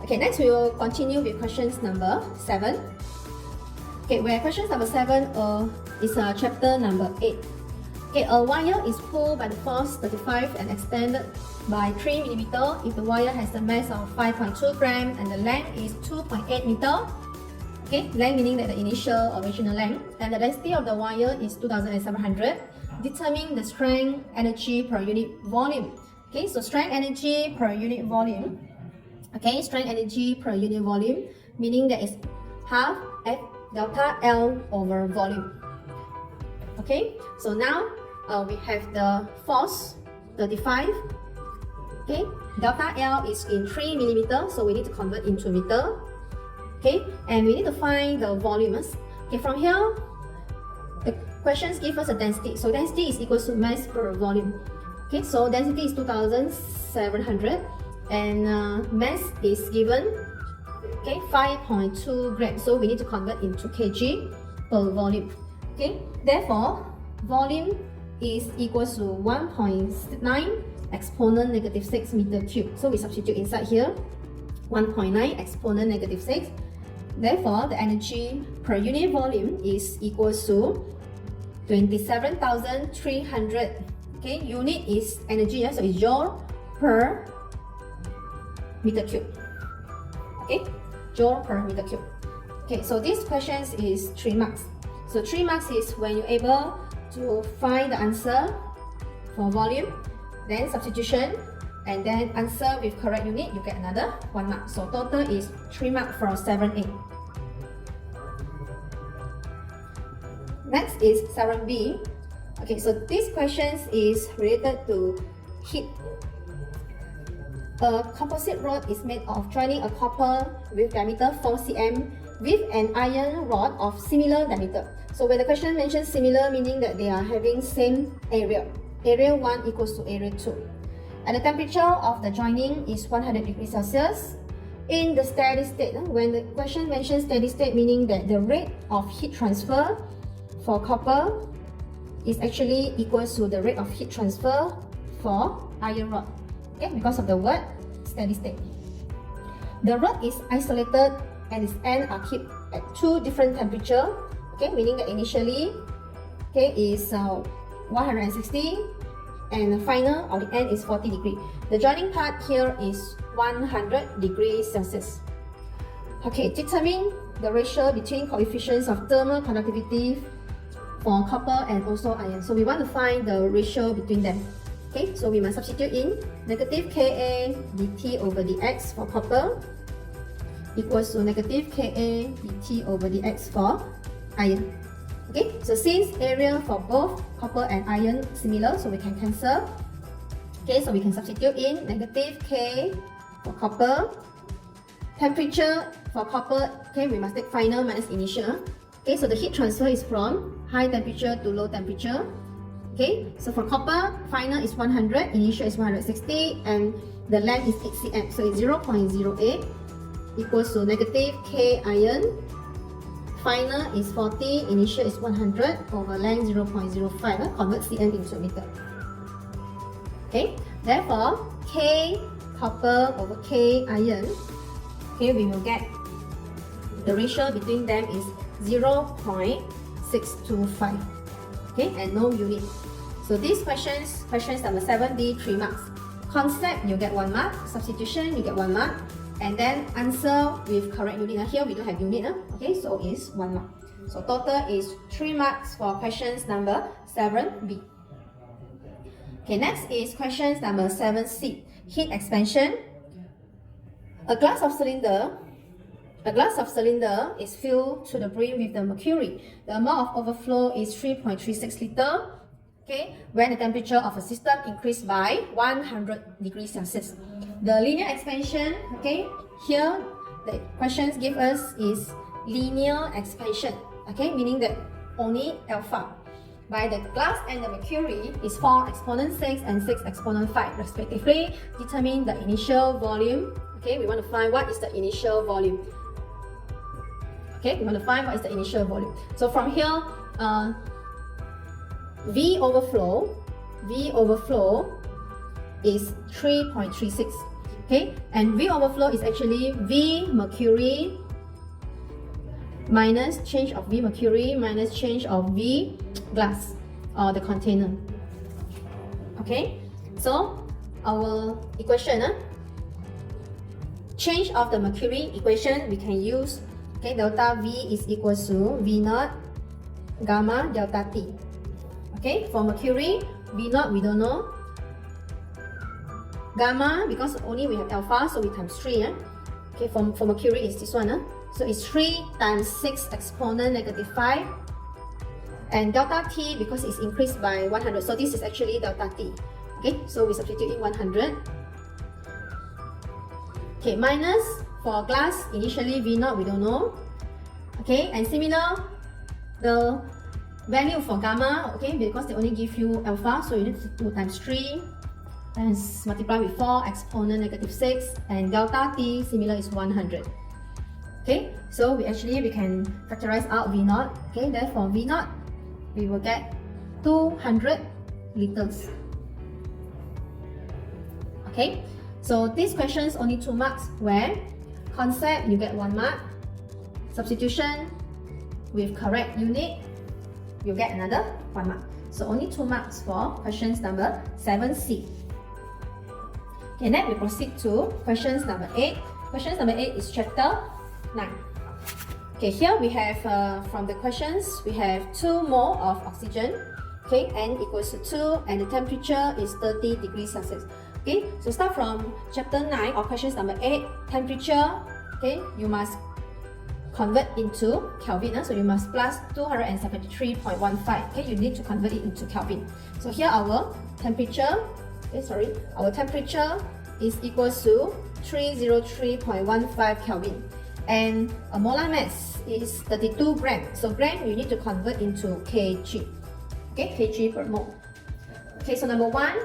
Okay, next we will continue with questions number 7. Okay, where questions number 7 is chapter number 8. Okay, a wire is pulled by the force 35 and extended by 3 mm if the wire has a mass of 5.2 gram and the length is 2.8 meter. Okay, length meaning that the initial original length, and the density of the wire is 2700. Determine the strength energy per unit volume. Okay, so strength energy per unit volume. Okay, strength energy per unit volume, meaning that is half F delta L over volume. Okay, so now we have the force 35. Okay, delta L is in 3 mm, so we need to convert into meter. Okay, and we need to find the volume. Okay, from here, the questions give us a density. So density is equal to mass per volume. Okay, so density is 2700 and mass is given okay, 5.2 grams. So we need to convert into kg per volume. Okay, therefore, volume is equals to 1.9 exponent negative 6 meter cube. So we substitute inside here 1.9 exponent negative 6. Therefore, the energy per unit volume is equals to 27,300. Okay, unit is energy, so it's joule per meter cube. Okay, joule per meter cube. Okay, so this question is 3 marks. So 3 marks is when you're able to find the answer for volume, then substitution, and then answer with correct unit, you get another 1 mark. So total is 3 marks from 7A. Next is 7B. Okay, so this question is related to heat. A composite rod is made of joining a copper with diameter 4 cm with an iron rod of similar diameter. So when the question mentions similar, meaning that they are having same area. Area 1 equals to area 2. And the temperature of the joining is 100 degrees Celsius. In the steady state, when the question mentions steady state, meaning that the rate of heat transfer for copper is actually equals to the rate of heat transfer for iron rod. Okay, because of the word steady state. The rod is isolated and its ends are kept at 2 different temperatures. Okay, meaning that initially, okay, is 160 and the final of the end is 40 degrees. The joining part here is 100 degrees Celsius. Okay, determine the ratio between coefficients of thermal conductivity for copper and also iron. So we want to find the ratio between them. Okay, so we must substitute in negative Ka dt over dx for copper equals to negative Ka dt over dx for iron. Okay, so since area for both copper and iron similar, so we can cancel. Okay, so we can substitute in negative K for copper. Temperature for copper, okay, we must take final minus initial. Okay, so the heat transfer is from high temperature to low temperature. Okay, so for copper, final is 100, initial is 160, and the length is 8 cm. So it's 0.08 equals to negative K iron. Final is 40, initial is 100, over length 0.05, convert cm into meter. Okay, therefore, K copper over K iron, okay, we will get the ratio between them is 0.625. Okay, and no unit. So these questions number 7B, 3 marks. Concept, you get 1 mark. Substitution, you get 1 mark. And then answer with correct unit. Here we don't have unit. Okay, so it's 1 mark. So total is 3 marks for questions number 7B. Okay, next is questions number 7C. Heat expansion. A glass of cylinder is filled to the brim with the mercury. The amount of overflow is 3.36 liter. Okay, when the temperature of a system increased by 100 degrees Celsius. The linear expansion, okay, here the questions give us is linear expansion, okay, meaning that only alpha. By the glass and the mercury is 4 exponent 6 and 6 exponent 5 respectively. Determine the initial volume. Okay, we want to find what is the initial volume. Okay, we want to find what is the initial volume. So from here, V overflow is 3.36. Okay, and V overflow is actually V mercury minus change of V mercury minus change of V glass or the container. Okay, so our equation, change of the mercury equation, we can use, okay, delta V is equals to V naught gamma delta T. Okay, for mercury, V naught we don't know. Gamma, because only we have alpha, so we times 3. Okay, for mercury is this one. So it's 3 times 6 exponent negative 5. And delta T, because it's increased by 100, so this is actually delta T. Okay, so we substitute in 100. Okay, minus for glass, initially V naught we don't know. Okay, and similar, the value for gamma, okay, because they only give you alpha, so you need to do times 3 and multiply with 4 exponent negative 6, and delta T similar is 100. Okay, so we can factorize out V naught. Okay, therefore V naught, we will get 200 liters. Okay, so these questions only 2 marks, where concept you get 1 mark, substitution with correct unit you get another 1 mark. So only 2 marks for questions number 7C. Okay, next we proceed to questions number 8. Questions number 8 is chapter 9. Okay, here we have from the questions we have 2 mole of oxygen. Okay, N equals to 2 and the temperature is 30 degrees Celsius. Okay, so start from chapter 9 or questions number 8. Temperature, okay, you must convert into Kelvin. So you must plus 273.15. Okay, you need to convert it into Kelvin. So here our temperature, our temperature is equals to 303.15 Kelvin. And a molar mass is 32 grams. So gram you need to convert into kg. Okay, kg per mole. Okay, so number 1,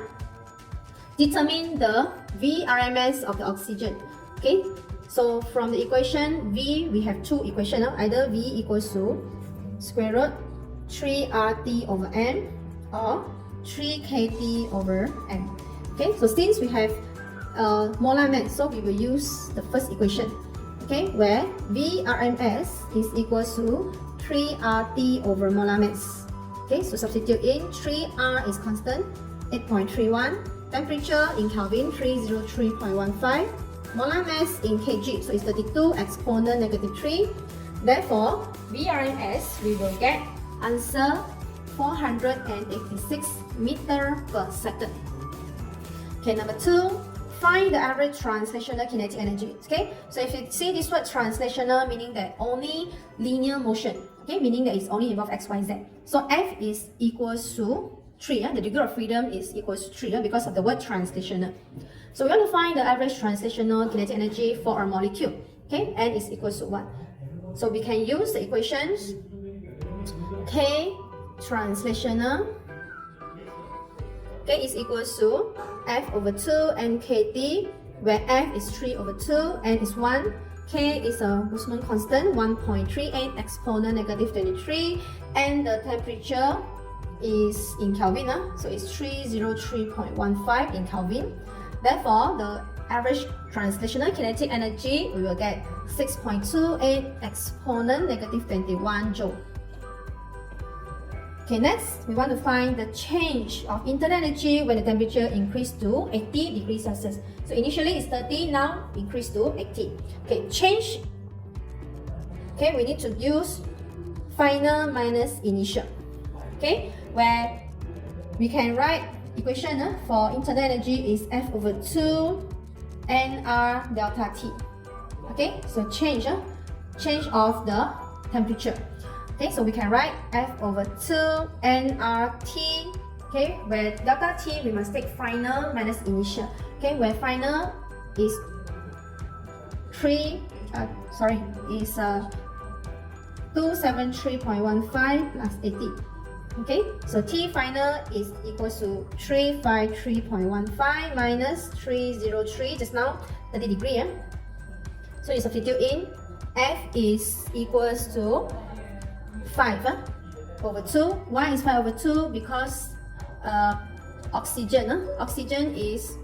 determine the VRMS of the oxygen. Okay, so from the equation V, we have 2 equations. Either V equals to square root 3RT over M or 3KT over M. Okay, so since we have molar mass, so we will use the first equation. Okay, where VRMS is equals to 3RT over molar mass. Okay, so substitute in 3R is constant, 8.31. Temperature in Kelvin, 303.15. Molar mass in kg, so it's 32 exponent negative 3. Therefore, VRMS, we will get answer 486 meter per second. Okay, number 2, find the average translational kinetic energy. Okay, so if you see this word translational, meaning that only linear motion. Okay, meaning that it's only involve x, y, z. So F is equals to 3, the degree of freedom is equals to 3 because of the word translational. So we want to find the average translational kinetic energy for a molecule. Okay, N is equals to 1. So we can use the equations K translational, K is equals to F over 2 and KT, where F is 3 over 2, N is 1, K is a Boltzmann constant 1.38 exponent negative 23, and the temperature is in Kelvin, so it's 303.15 in Kelvin. Therefore, the average translational kinetic energy, we will get 6.28 exponent negative 21 joule. Okay, next, we want to find the change of internal energy when the temperature increased to 80 degrees Celsius. So initially it's 30, now increased to 80. Okay, change. Okay, we need to use final minus initial. Okay, where we can write equation for internal energy is F over 2 nR delta T. Okay, so change of the temperature. Okay, so we can write F over 2 nRT. Okay, where delta T we must take final minus initial. Okay, where final is 273.15 plus 80. Okay, so T final is equals to 353.15 minus 303, just now 30 degree. So you substitute in, F is equals to 5 over 2. Why is 5 over 2? Because oxygen is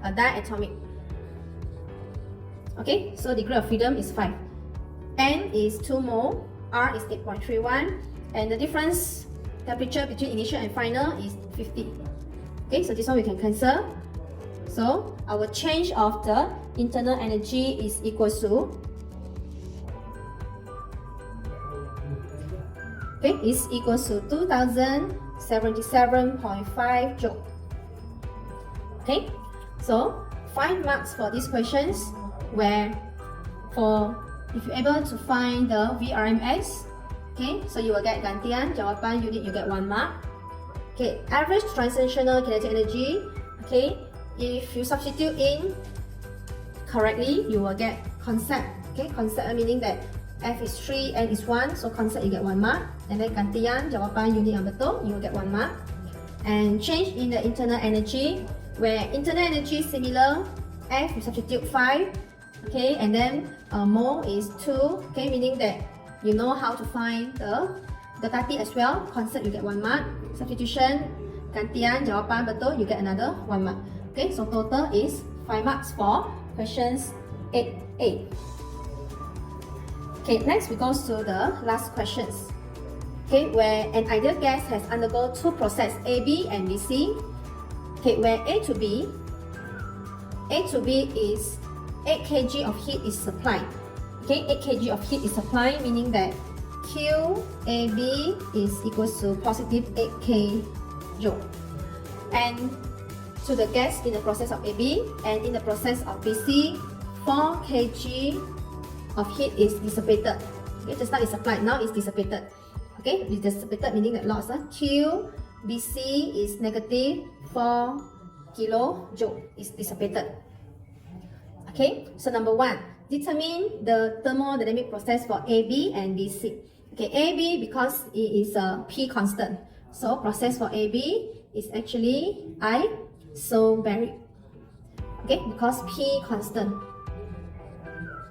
a diatomic. Okay, so degree of freedom is 5. N is 2 mole, R is 8.31, and the difference temperature between initial and final is 50. Okay, so this one we can cancel. So our change of the internal energy is equal to is equal to 2077.5 joule. Okay, so 5 marks for these questions, where if you're able to find the VRMS, okay, so you will get gantian, jawapan unit, you get 1 mark. Okay, average translational kinetic energy, okay, if you substitute in correctly, you will get concept. Okay, concept meaning that F is 3, N is 1, so concept you get 1 mark. And then gantian, jawapan unit yang betul, you will get 1 mark. And change in the internal energy, where internal energy similar, F you substitute 5, Okay, and then mole is 2. Okay, meaning that you know how to find the tati as well. Concept, you get 1 mark. Substitution, gantian, jawapan betul, you get another 1 mark. Okay, so total is 5 marks for questions 8A. Okay, next we go to the last questions. Okay, where an ideal gas has undergone 2 processes, AB and BC. Okay, where A to B is 8 kg of heat is supplied. Okay, 8 kg of heat is supplied, meaning that QAB is equals to positive 8 kJ. And to the gas in the process of AB and in the process of BC, 4 kg of heat is dissipated. Okay, just now it's supplied, now it's dissipated. Okay, it's dissipated meaning that loss. QBC is negative 4 kilojoule is dissipated. Okay, so number 1, determine the thermodynamic process for AB and BC. Okay, AB because it is a P constant. So process for AB is actually isobaric. Okay, because P constant.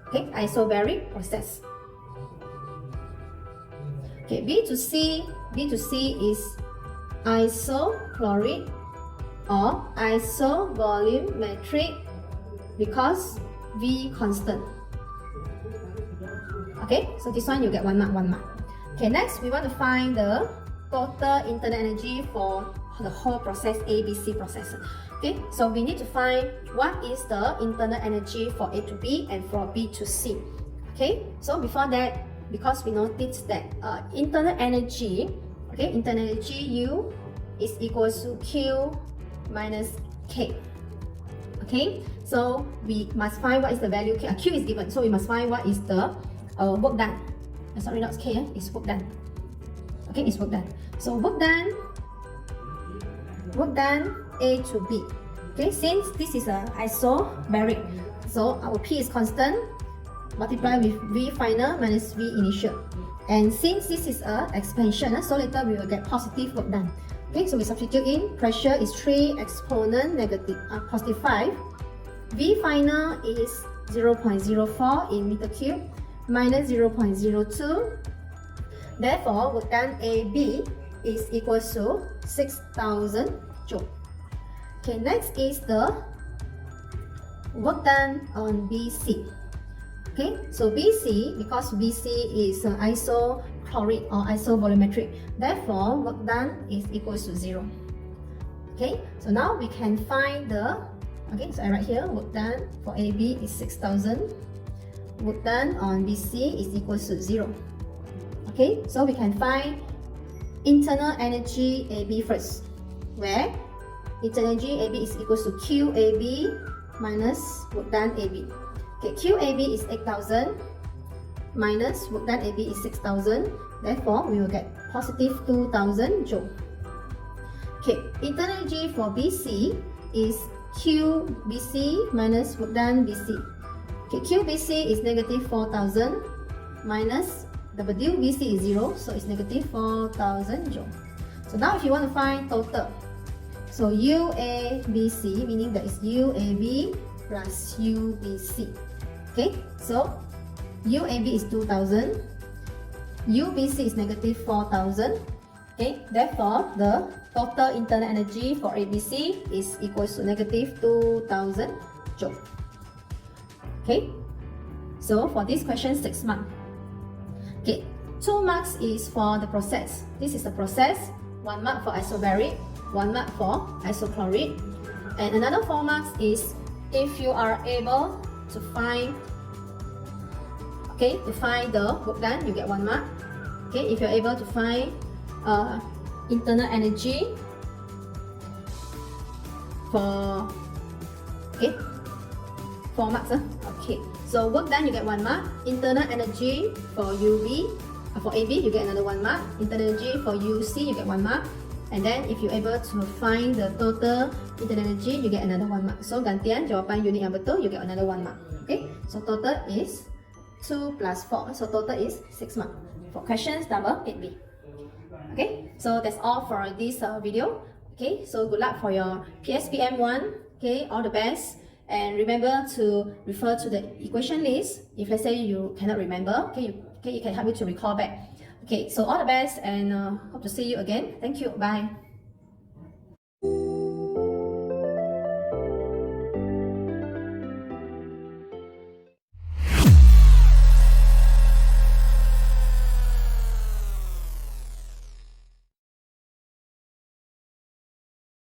Okay, isobaric process. Okay, B to C is isochloric or isovolumetric because V constant. Okay, so this one you get 1 mark, 1 mark. Okay, next we want to find the total internal energy for the whole process ABC process. Okay, so we need to find what is the internal energy for A to B and for B to C. Okay, so before that, because we noticed that internal energy, okay, internal energy U is equals to Q minus K. Okay, so we must find what is the value Q. Q is given, so we must find what is the work done. Sorry, not K, it's work done. Okay, it's work done. So work done A to B. Okay, since this is a isobaric, so our P is constant, multiply with V final minus V initial. And since this is a expansion, so later we will get positive work done. Okay, so we substitute in, pressure is 3 exponent negative, positive 5. V final is 0.04 in meter cube minus 0.02. Therefore, work done AB is equals to 6,000 joule. Okay, next is the work done on BC. Okay, so BC, because BC is isochloric or isovolumetric, therefore work done is equals to 0. Okay, so now we can find the, okay, so I write here, work done for AB is 6,000. Work done on BC is equals to 0. Okay, so we can find internal energy AB first, where internal energy AB is equals to QAB minus work done AB. Okay, QAB is 8,000 minus work done AB is 6,000. Therefore, we will get positive 2,000 joule. Okay, internal energy for BC is QBC minus work done BC. Okay, QBC is negative 4,000 minus WBC is 0, so it's negative 4,000 joule. So now if you want to find total, so UABC, meaning that is UAB plus UBC. Okay, so UAB is 2,000, UBC is negative 4,000. Okay, therefore the total internal energy for ABC is equals to negative 2,000 joule. Okay, so for this question, 6 marks. Okay, 2 marks is for the process. This is the process. 1 mark for isobaric, 1 mark for isochloric, and another 4 marks is if you are able to find, okay, to find the work done, you get 1 mark. Okay, if you're able to find internal energy for, okay, 4 marks. Okay, so work done you get 1 mark. Internal energy for UB, for AB you get another 1 mark. Internal energy for UC you get 1 mark. And then if you're able to find the total internal energy, you get another 1 mark. So gantian jawapan unit yang betul, you get another 1 mark. Okay, so total is 2 plus 4. So total is 6 marks for questions number 8B. Okay, so that's all for this video. Okay, so good luck for your PSPM1. Okay, all the best. And remember to refer to the equation list. If let's say you cannot remember, it can help you to recall back. Okay, so all the best, and hope to see you again. Thank you. Bye.